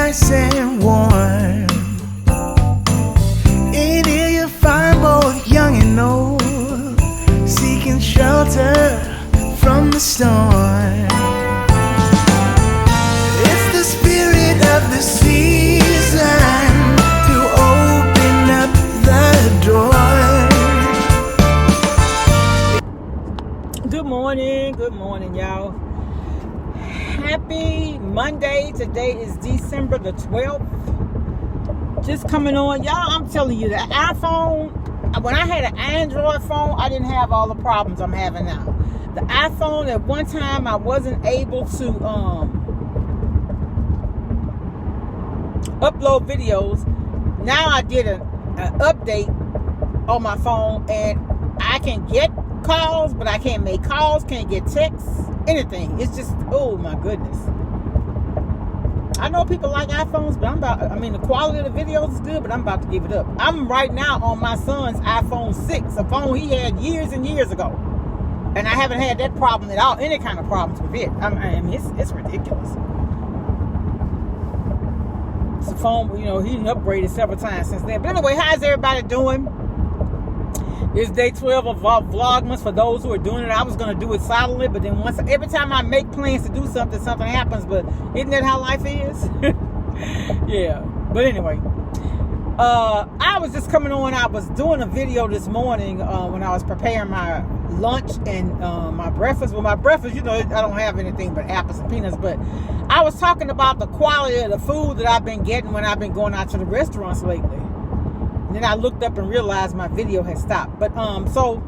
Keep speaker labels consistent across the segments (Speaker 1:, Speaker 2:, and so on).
Speaker 1: nice and warm. In here you find both young and old, seeking shelter from the storm. It's the spirit of the season to open up the door.
Speaker 2: Good morning, y'all. Happy Monday. Today is December the 12th. Just coming on, y'all. I'm telling you, the iPhone, when I had an Android phone, I didn't have all the problems I'm having now. The iPhone, at one time, I wasn't able to upload videos. Now I did an update on my phone, and I can get calls, but I can't make calls, can't get texts, anything. It's just, oh my goodness. I know people like iPhones, but the quality of the videos is good, but I'm about to give it up. I'm right now on my son's iPhone 6, a phone he had years and years ago. And I haven't had that problem at all, any kind of problems with it. It's ridiculous. It's a phone, he upgraded several times since then. But anyway, how's everybody doing? It's day 12 of Vlogmas. For those who are doing it, I was going to do it silently, but then every time I make plans to do something, something happens. But isn't that how life is? Yeah. But anyway, I was just coming on. I was doing a video this morning when I was preparing my lunch and my breakfast. Well, my breakfast, I don't have anything but apples and peanuts. But I was talking about the quality of the food that I've been getting when I've been going out to the restaurants lately. Then I looked up and realized my video had stopped. But so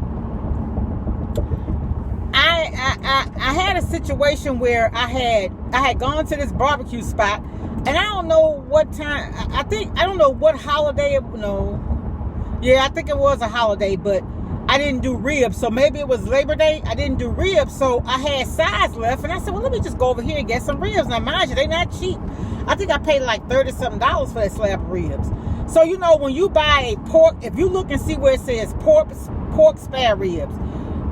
Speaker 2: I had a situation where I had gone to this barbecue spot, and I don't know what time. I don't know what holiday. I think it was a holiday, but I didn't do ribs. So maybe it was Labor Day. I didn't do ribs, so I had sides left, and I said, well, let me just go over here and get some ribs. Now, mind you, they're not cheap. I think I paid like $30-something for that slab of ribs. So, when you buy a pork, if you look and see where it says pork spare ribs,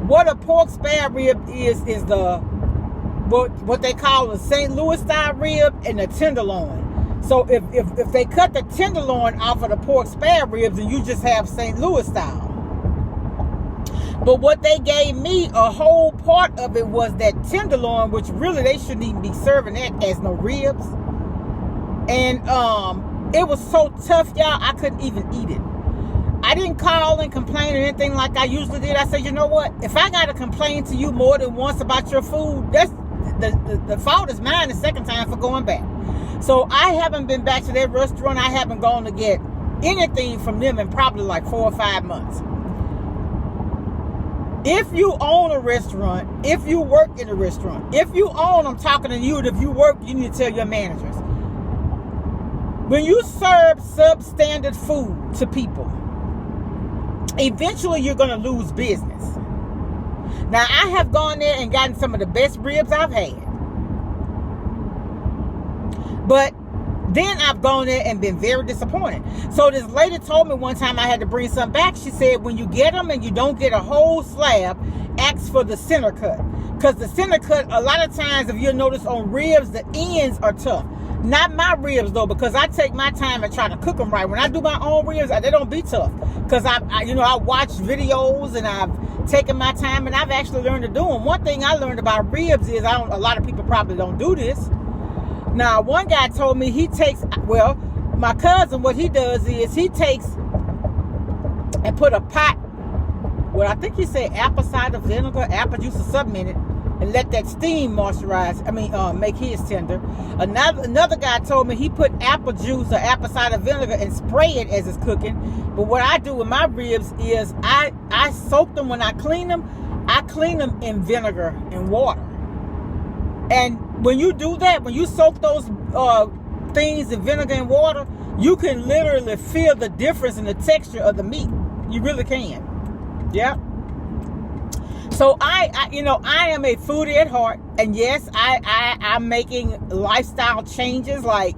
Speaker 2: what a pork spare rib is the, what they call a St. Louis style rib and a tenderloin. So if they cut the tenderloin off of the pork spare ribs, then you just have St. Louis style. But what they gave me, a whole part of it was that tenderloin, which really they shouldn't even be serving that as no ribs. And, it was so tough, y'all, I couldn't even eat it. I didn't call and complain or anything like I usually did. I said, you know what? If I got to complain to you more than once about your food, that's the fault is mine the second time for going back. So I haven't been back to that restaurant. I haven't gone to get anything from them in probably like 4 or 5 months. If you own a restaurant, if you work in a restaurant, I'm talking to you, and if you work, you need to tell your managers. When you serve substandard food to people, eventually you're going to lose business. Now, I have gone there and gotten some of the best ribs I've had. But then I've gone there and been very disappointed. So this lady told me one time I had to bring some back. She said, when you get them and you don't get a whole slab, ask for the center cut. Because the center cut, a lot of times, if you'll notice on ribs, the ends are tough. Not my ribs, though, because I take my time and try to cook them right. When I do my own ribs, they don't be tough. Because I watch videos and I've taken my time and I've actually learned to do them. One thing I learned about ribs is a lot of people probably don't do this. Now, one guy told me my cousin, what he does is he takes and put a pot, I think he said apple cider vinegar, apple juice or something in it, and let that steam make his tender. Another guy told me he put apple juice or apple cider vinegar and spray it as it's cooking. But what I do with my ribs is I soak them when I clean them. I clean them in vinegar and water. And when you do that, when you soak those things in vinegar and water, you can literally feel the difference in the texture of the meat. You really can. Yeah. So I am a foodie at heart, and yes, I'm making lifestyle changes. Like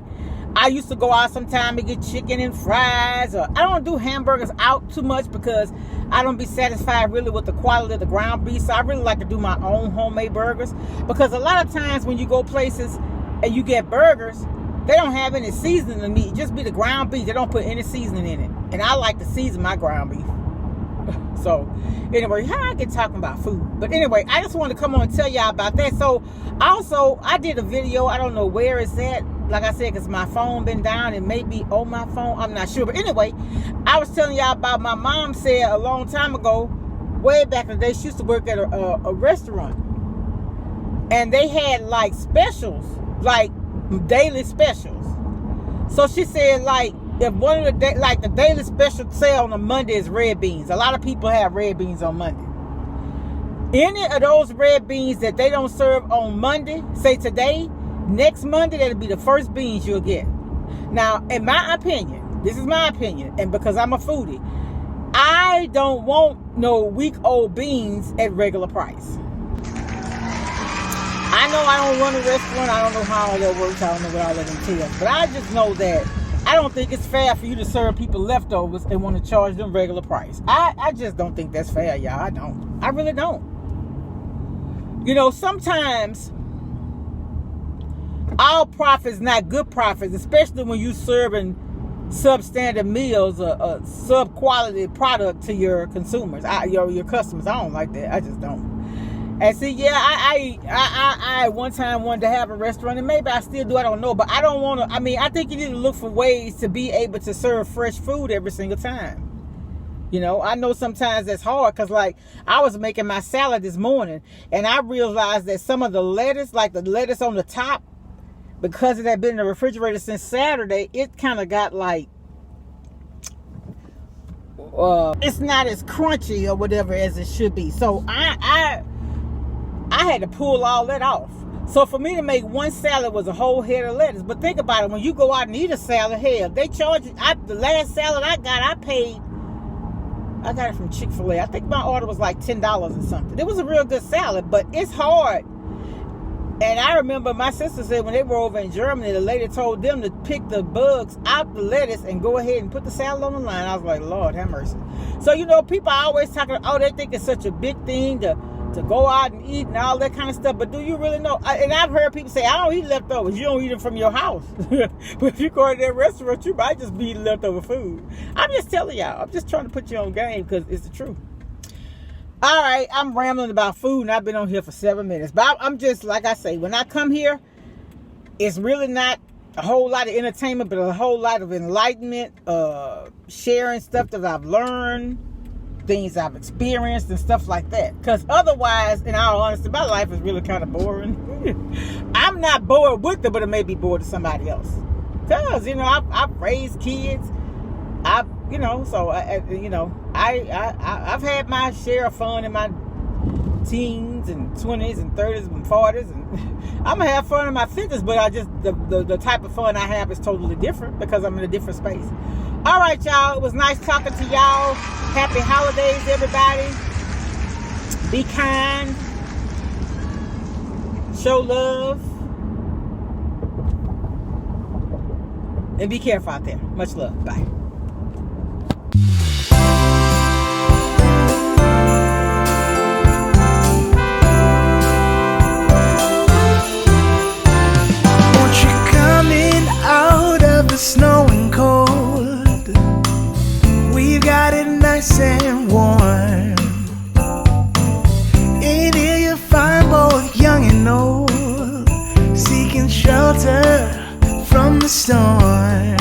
Speaker 2: I used to go out sometime and get chicken and fries, or I don't do hamburgers out too much because I don't be satisfied really with the quality of the ground beef. So I really like to do my own homemade burgers, because a lot of times when you go places and you get burgers, They don't have any seasoning in meat. Just be the ground beef. They don't put any seasoning in it. And I like to season my ground beef. So, anyway, how I get talking about food. But anyway, I just wanted to come on and tell y'all about that. So, also, I did a video. I don't know where it's at. Like I said, because my phone been down. It may be on my phone. I'm not sure. But anyway, I was telling y'all about my mom said a long time ago, way back in the day, she used to work at a restaurant. And they had, like, specials. Like, daily specials. So she said, like, if one of the daily special sale on a Monday is red beans. A lot of people have red beans on Monday. Any of those red beans that they don't serve on Monday, say today, next Monday, that'll be the first beans you'll get. Now, in my opinion, this is my opinion, and because I'm a foodie, I don't want no week-old beans at regular price. I know I don't run a restaurant. I don't know how all that works. I don't know what all that entails. But I just know that I don't think it's fair for you to serve people leftovers and want to charge them regular price. I just don't think that's fair, y'all. I don't. I really don't. You know, sometimes all profits not good profits, especially when you serving substandard meals or a sub-quality product to your consumers, your customers. I don't like that. I just don't. And see, yeah, I one time wanted to have a restaurant, and maybe I still do, I don't know, but I don't want to, I mean, I think you need to look for ways to be able to serve fresh food every single time. You know, I know sometimes that's hard, because, like, I was making my salad this morning, and I realized that some of the lettuce, like the lettuce on the top, because it had been in the refrigerator since Saturday, it kind of got, like, it's not as crunchy or whatever as it should be. So I had to pull all that off. So for me to make one salad was a whole head of lettuce. But think about it, when you go out and eat a salad, hell, they charge you. The last salad I got it from Chick-fil-A. I think my order was like $10 or something. It was a real good salad, but it's hard. And I remember my sister said when they were over in Germany, the lady told them to pick the bugs out the lettuce and go ahead and put the salad on the line. I was like, Lord, have mercy. So, you know, people are always talking, oh, they think it's such a big thing to go out and eat and all that kind of stuff. But do you really know? And I've heard people say, I don't eat leftovers. You don't eat them from your house. But if you go to that restaurant, you might just be eating leftover food. I'm just telling y'all. I'm just trying to put you on game because it's the truth. All right, I'm rambling about food, and I've been on here for 7 minutes. But I'm just, like I say, when I come here, it's really not a whole lot of entertainment, but a whole lot of enlightenment, sharing stuff that I've learned, things I've experienced, and stuff like that. Because otherwise, in all honesty, my life is really kind of boring. I'm not bored with it, but it may be bored to somebody else. Because, you know, I've raised kids. I've had my share of fun in my teens and 20s and 30s and 40s, and I'm gonna have fun in my 50s, but I just the type of fun I have is totally different because I'm in a different space. All right, y'all, it was nice talking to y'all. Happy holidays, everybody. Be kind, show love, and be careful out there. Much love. Bye.
Speaker 1: Snow and cold, we've got it nice and warm. In here you find both young and old, seeking shelter from the storm.